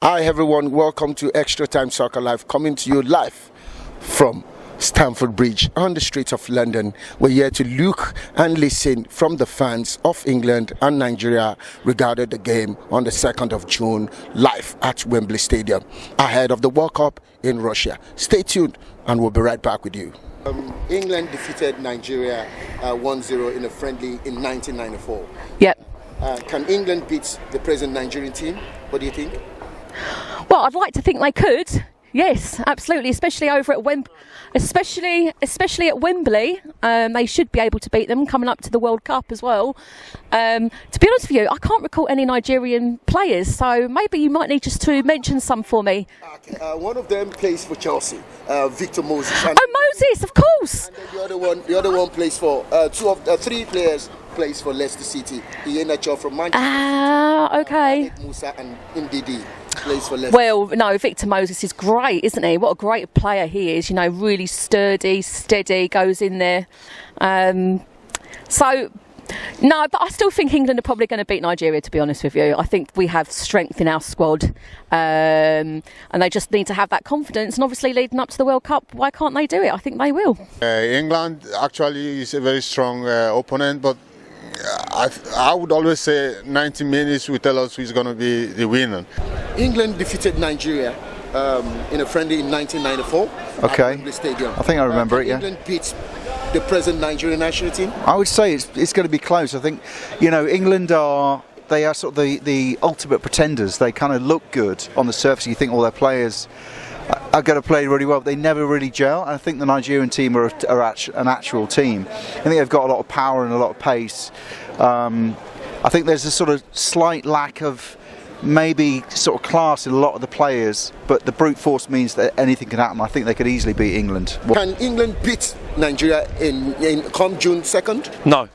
Hi everyone, welcome to Extra Time Soccer Live, coming to you live from Stamford Bridge on the streets of London. We're here to look and listen from the fans of England and Nigeria regarding the game on the 2nd of June live at Wembley Stadium ahead of the World Cup in Russia. Stay tuned and we'll be right back with you. England defeated Nigeria 1-0 in a friendly in 1994. Yep. Can England beat the present Nigerian team? What do you think? Well, I'd like to think they could. Yes, absolutely. Especially over at especially at Wembley, they should be able to beat them coming up to the World Cup as well. To be honest with you, I can't recall any Nigerian players, so maybe you might need just to mention some for me. Okay. One of them plays for Chelsea, Victor Moses. Moses, of course. And then the other one plays for three players. Plays for Leicester City. Iheanacho from Manchester. Okay. Musa and Ndidi plays for Leicester. Well, no, Victor Moses is great, isn't he? What a great player he is. You know, really sturdy, steady, goes in there. No, but I still think England are probably going to beat Nigeria, to be honest with you. I think we have strength in our squad, and they just need to have that confidence. And obviously, leading up to the World Cup, why can't they do it? I think they will. England actually is a very strong opponent, but I would always say 90 minutes will tell us who's going to be the winner. England defeated Nigeria in a friendly in 1994 at Wembley Stadium. I think I remember it, yeah. England beats the present Nigerian national team? I would say it's going to be close. I think, you know, England are sort of the ultimate pretenders. They kind of look good on the surface. You think all their players are going to play really well, but they never really gel. And I think the Nigerian team are an actual team. I think they've got a lot of power and a lot of pace. I think there's a sort of slight lack of maybe sort of class in a lot of the players, but the brute force means that anything can happen. I think they could easily beat England. Can England beat Nigeria in come June 2nd? No.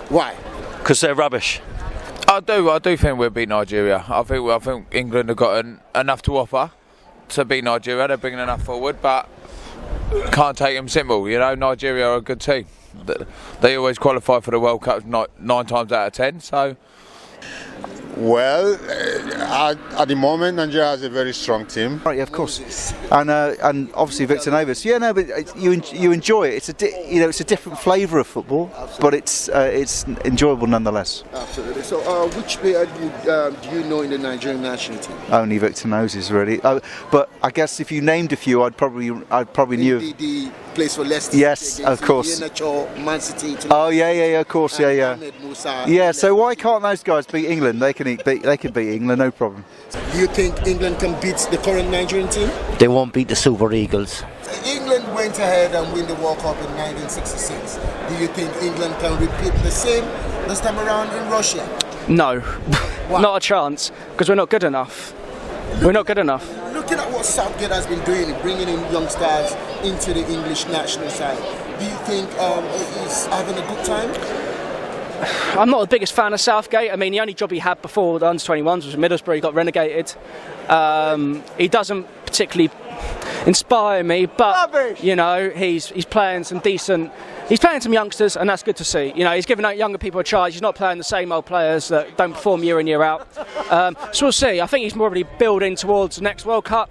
Why? Because they're rubbish. I do think we'll beat Nigeria. I think England have got enough to offer to beat Nigeria. They're bringing enough forward, but can't take them simple. You know, Nigeria are a good team. They always qualify for the World Cup 9 times out of 10. So. Well, at the moment, Nigeria has a very strong team. Right, yeah, of course, and obviously Victor Moses. Yeah, no, but you enjoy it. It's a different flavour of football, but it's enjoyable nonetheless. Absolutely. So, which player do you know in the Nigerian national team? Only Victor Moses, really. But I guess if you named a few, I'd probably knew. Ndidi plays for Leicester. Yes, of course. Iheanacho, Man City. Oh yeah, of course, yeah. Musa, yeah. So why can't those guys beat England? They can beat England, no problem. Do you think England can beat the current Nigerian team? They won't beat the Super Eagles. England went ahead and win the World Cup in 1966. Do you think England can repeat the same this time around in Russia? No, not a chance, because we're not good enough. We're not good enough. Looking at what Southgate has been doing, bringing in young stars into the English national side, do you think he's having a good time? I'm not the biggest fan of Southgate. I mean, the only job he had before the under-21s was Middlesbrough. He got relegated. He doesn't particularly inspire me, but you know, he's playing some decent. He's playing some youngsters, and that's good to see. You know, he's giving out younger people a chance. He's not playing the same old players that don't perform year in, year out. So we'll see. I think he's probably building towards the next World Cup.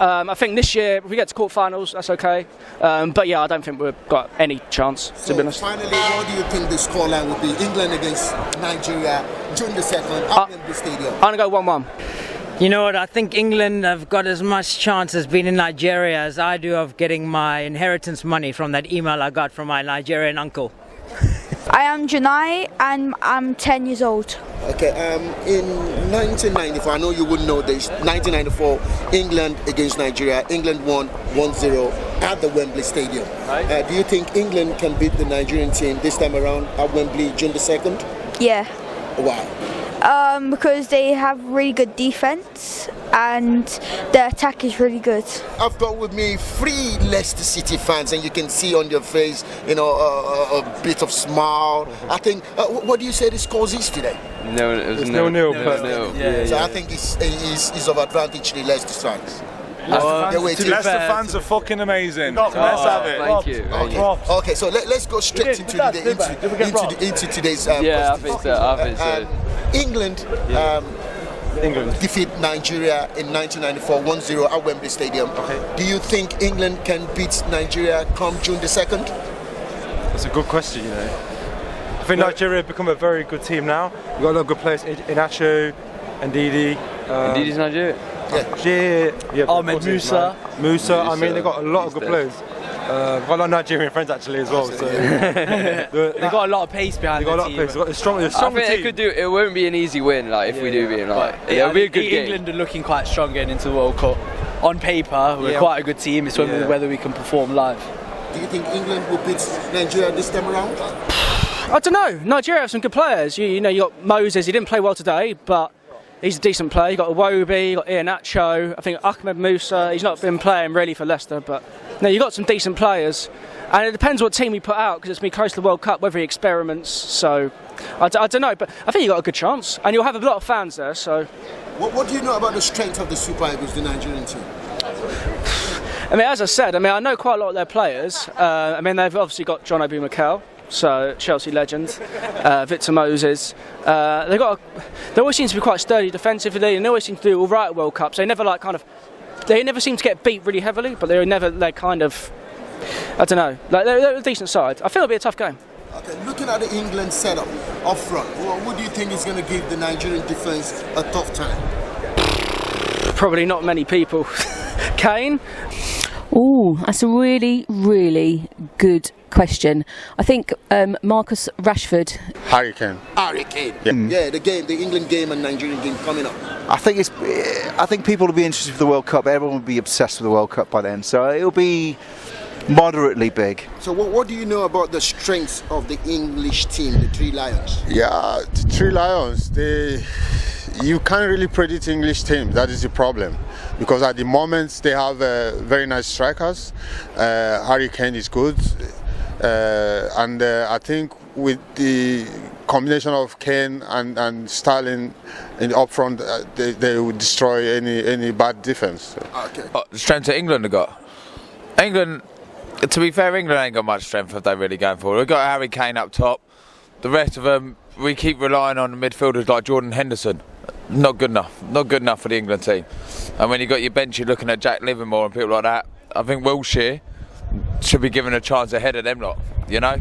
I think this year, if we get to quarterfinals, that's okay. But yeah, I don't think we've got any chance, to be honest. Finally, what do you think the scoreline will be? England against Nigeria, June the 2nd, at Wembley Stadium. I'm going to go 1-1. You know what, I think England have got as much chance as being in Nigeria as I do of getting my inheritance money from that email I got from my Nigerian uncle. I am Janai and I'm 10 years old. Okay, in 1994, I know you wouldn't know this, 1994, England against Nigeria, England won 1-0 at the Wembley Stadium. Do you think England can beat the Nigerian team this time around at Wembley, June the 2nd? Yeah. Why? Because they have really good defense and their attack is really good. I've got with me 3 Leicester City fans, and you can see on your face, you know, a bit of smile. I think. What do you say the scores is today? No, it was 0-0. Yeah, so I think it's of advantage to the Leicester fans. Leicester fans are fucking amazing. Let's have it. Thank you. Okay, so let's go straight into today's I think so. England England. defeat Nigeria in 1994 1-0 at Wembley Stadium. Okay. Do you think England can beat Nigeria come June the 2nd? That's a good question, you know. I think Nigeria have become a very good team now. We've got a lot of good players, Inacho, Ndidi. Ndidi's Nigeria? Yeah. Ahmed Musa. Musa, I mean, they've got a lot of good players. We've got a lot of Nigerian friends actually as well. So they've got a lot of pace behind the team. They've got a strong I think they could do. It won't be an easy win. Like if we do beat them, it'll be a good game. England are looking quite strong getting into the World Cup. On paper, we're quite a good team. It's whether we can perform live. Do you think England will beat Nigeria this time around? I don't know. Nigeria have some good players. You know, you got Moses. He didn't play well today, but he's a decent player. You got Iwobi, you got Iheanacho. I think Ahmed Musa. He's not been playing really for Leicester, but no, you got some decent players. And it depends what team we put out because it's going to be close to the World Cup, whether he experiments. So I don't know, but I think you got a good chance, and you'll have a lot of fans there. So what do you know about the strength of the Super Eagles, the Nigerian team? I mean, as I said, I know quite a lot of their players. I mean, they've obviously got John Obi Mikel, so Chelsea legend, Victor Moses. They always seem to be quite sturdy defensively, and they always seem to do all right at World Cups. They never seem to get beat really heavily, but they're kind of, I don't know, like they're a decent side. I feel it'll be a tough game. Okay, looking at the England setup up front, what do you think is going to give the Nigerian defence a tough time? Probably not many people. Kane? Oh, that's a really, really good question. I think Marcus Rashford. Harry Kane. Harry Kane. Yeah, the England game and Nigerian game coming up. I think people will be interested for the World Cup. Everyone will be obsessed with the World Cup by then, so it'll be moderately big. So what do you know about the strengths of the English team, the Three Lions? Yeah, the Three Lions, you can't really predict English team. That is the problem, because at the moment they have very nice strikers. Harry Kane is good, and I think with the combination of Kane and Sterling up front, they would destroy any bad defense. Okay. The strength that England have got. England, to be fair, England ain't got much strength if they really going forward. We've got Harry Kane up top. The rest of them, we keep relying on midfielders like Jordan Henderson. Not good enough. Not good enough for the England team. And when you got your bench, you're looking at Jack Livermore and people like that. I think Wilshere should be given a chance ahead of them lot, you know.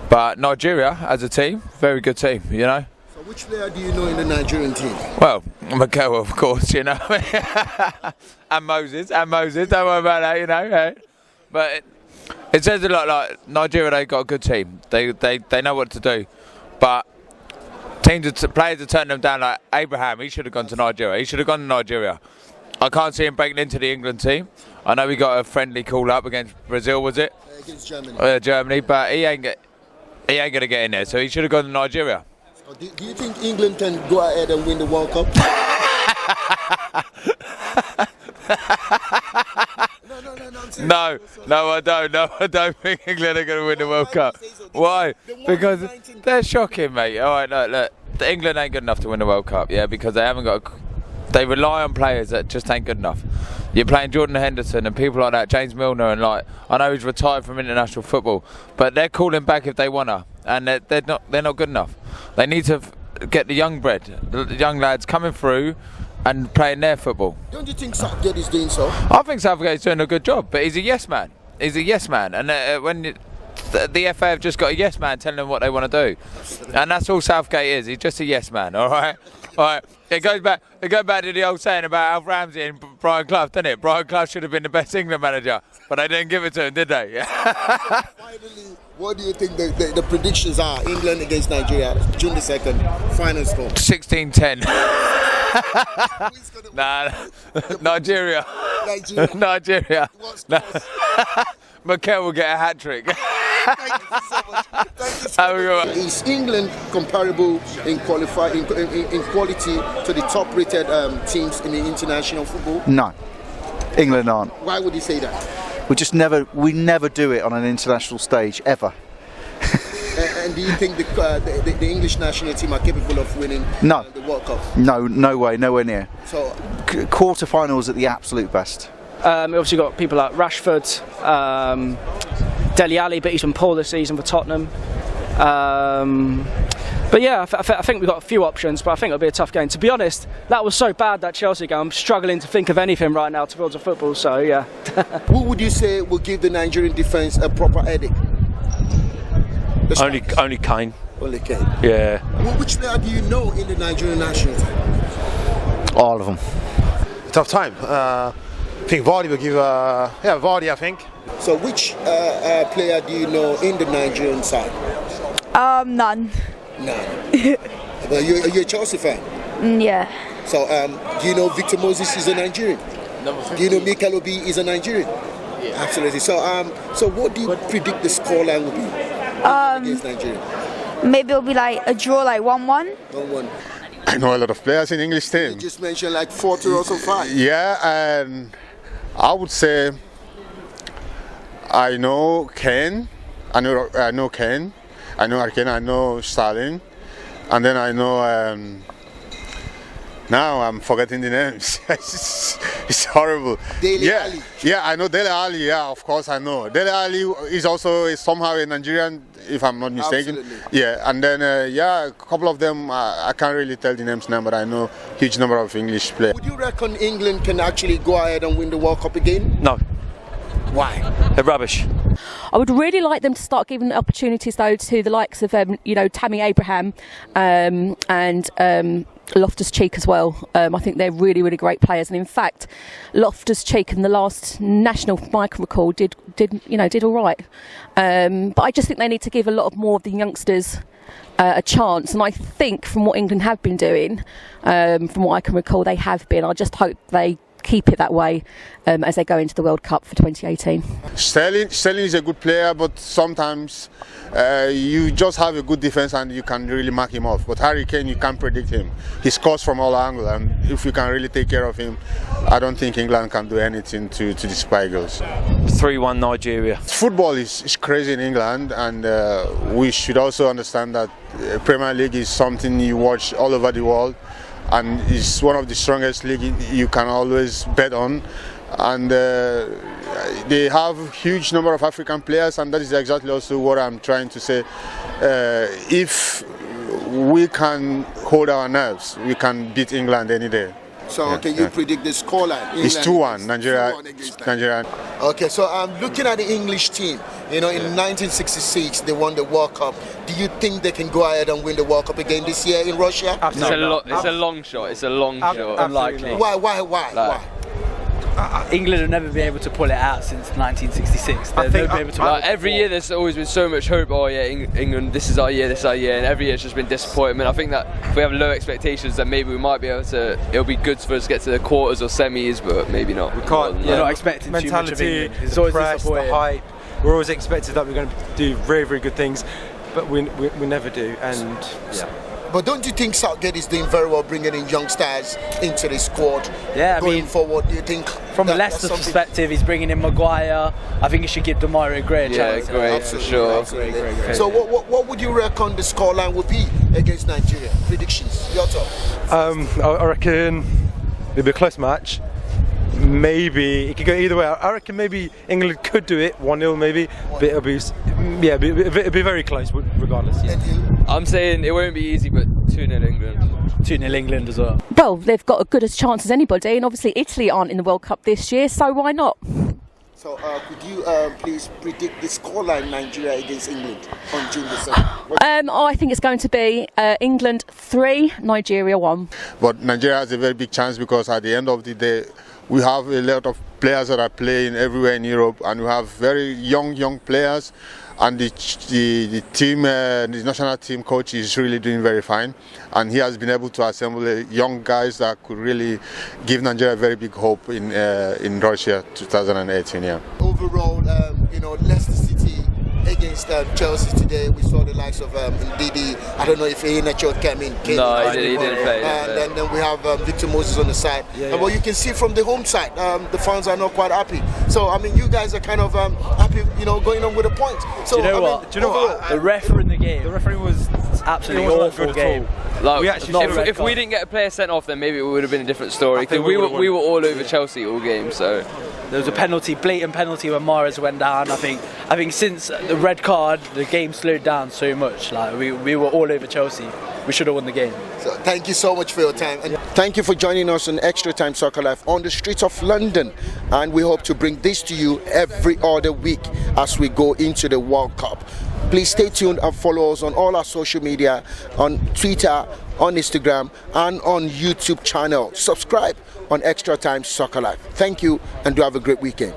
But Nigeria, as a team, very good team, you know. So which player do you know in the Nigerian team? Well, Mikel, of course, you know. and Moses, don't worry about that, you know. But it says a lot. Like Nigeria, they got a good team. They know what to do. But players have turned them down. Like Abraham, he should have gone to Nigeria. He should have gone to Nigeria. I can't see him breaking into the England team. I know we got a friendly call up against Brazil, was it? Against Germany. Germany, but he ain't going to get in there. So he should have gone to Nigeria. So do you think England can go ahead and win the World Cup? No, I don't. No, I don't think England are going to win the World Cup. Why? Because they're shocking, mate. All right, look, England ain't good enough to win the World Cup, yeah, because they haven't got. They rely on players that just ain't good enough. You're playing Jordan Henderson and people like that, James Milner, and I know he's retired from international football, but they're calling back if they wanna, and they're not good enough. They need to get the young lads coming through and playing their football. Don't you think Southgate is doing so? I think Southgate's doing a good job, but he's a yes man. And when the FA have just got a yes man telling them what they want to do, and that's all Southgate is. He's just a yes man. All right. It goes back to the old saying about Alf Ramsey and Brian Clough, doesn't it? Brian Clough should have been the best England manager, but they didn't give it to him, did they? Finally, what do you think the predictions are? England against Nigeria, June the 2nd, final score. 16-10. Nah, Nigeria. Nigeria. Mikel will get a hat trick. Thank you so much. Thank you so much. Is England comparable in quality to the top-rated teams in the international football? No, England aren't. Why would you say that? We never do it on an international stage ever. And do you think the English national team are capable of winning the World Cup? No way, nowhere near. So quarterfinals at the absolute best. We obviously got people like Rashford, Dele Alli, but he's been poor this season for Tottenham. But yeah, I think we've got a few options, but I think it'll be a tough game. To be honest, that was so bad, that Chelsea game. I'm struggling to think of anything right now towards football, so yeah. Who would you say will give the Nigerian defence a proper headache? Only Kane. Only Kane? Yeah. Which player do you know in the Nigerian national team? All of them. Tough time. I think Vardy will give. Vardy, I think. So which player do you know in the Nigerian side? None. None. Well, you're a Chelsea fan? Yeah. So do you know Victor Moses is a Nigerian? Do you know Mikel Obi is a Nigerian? Yeah. Absolutely. So so what do you predict the scoreline will be against Nigeria? Maybe it'll be like a draw, like 1-1. 1-1. I know a lot of players in English team. You just mentioned like 4-2 or so 5. Yeah, and I would say I know Kane. I know Kane. I know Arkane. I know Sterling, and then I know. Now I'm forgetting the names. It's horrible. Dele Ali. Yeah, I know Dele Ali. Yeah, of course I know. Dele Ali is also somehow a Nigerian, if I'm not mistaken. Absolutely. Yeah, and then a couple of them I can't really tell the names now, but I know huge number of English players. Would you reckon England can actually go ahead and win the World Cup again? No. Why? They're rubbish. I would really like them to start giving opportunities though to the likes of Tammy Abraham and Loftus-Cheek as well. I think they're really, really great players, and in fact, Loftus-Cheek in the last national, if I can recall, did all right. But I just think they need to give a lot more of the youngsters a chance, and I think from what England have been doing, from what I can recall, they have been. I just hope they keep it that way as they go into the World Cup for 2018. Sterling is a good player, but sometimes you just have a good defense and you can really mark him off. But Harry Kane, you can't predict him. He scores from all angles, and if you can really take care of him, I don't think England can do anything to the Spy Girls. 3-1 Nigeria. Football is crazy in England, and we should also understand that Premier League is something you watch all over the world, and it's one of the strongest leagues you can always bet on, and they have huge number of African players, and that is exactly also what I'm trying to say. If we can hold our nerves, we can beat England any day. So can you predict the scoreline? It's 2-1 Nigeria. Okay, so looking at the English team, in 1966 they won the World Cup. Do you think they can go ahead and win the World Cup again this year in Russia? It's a long shot. It's a long shot. Unlikely. Why? England have never been able to pull it out since 1966. Every year there's always been so much hope. Oh yeah, England, this is our year, and every year it's just been disappointment. I think that if we have low expectations, then maybe we might be able to. It'll be good for us to get to the quarters or semis, but maybe not. We can't. We're not expecting mentality, too much of it's always press, the hype. We're always expected that we're going to do very, very good things, but we never do. And yeah. But don't you think Southgate is doing very well bringing in young stars into the squad? Yeah, going forward, do you think? From a Leicester perspective, he's bringing in Maguire. I think he should give Demarai a great chance. Yeah, great, for sure. Great. So what would you reckon the scoreline would be against Nigeria? Predictions, your thoughts? I reckon it'll be a close match. Maybe it could go either way. I reckon maybe England could do it 1-0 maybe, but it'll be very close regardless. Yeah. I'm saying it won't be easy, but 2-0 England. 2-0 England as well. Well, they've got as good a chance as anybody, and obviously Italy aren't in the World Cup this year, so why not? So could you please predict the scoreline Nigeria against England on June the 7th? I think it's going to be England 3, Nigeria 1. But Nigeria has a very big chance because at the end of the day, we have a lot of players that are playing everywhere in Europe, and we have very young players, and the team, the national team coach is really doing very fine, and he has been able to assemble young guys that could really give Nigeria very big hope in Russia 2018. Yeah. Overall, Leicester City against Chelsea today, we saw the likes of Ndidi. I don't know if Iheanacho came in. No, he didn't play. And then we have Victor Moses on the side. But you can see from the home side, the fans are not quite happy. So I mean, you guys are kind of happy, going on with a point. So Do you know what? The referee in the game. The referee was absolutely awful game. Like, if we didn't get a player sent off, then maybe it would have been a different story. Because we were all over Chelsea all game. So there was a blatant penalty when Mahrez went down. I think since the red card, the game slowed down so much. Like we were all over Chelsea. We should have won the game. So thank you so much for your time, and thank you for joining us on Extra Time Soccer Live on the streets of London. And we hope to bring this to you every other week as we go into the World Cup. Please stay tuned and follow us on all our social media, on Twitter, on Instagram, and on YouTube channel. Subscribe on Extra Time Soccer Live. Thank you, and do have a great weekend.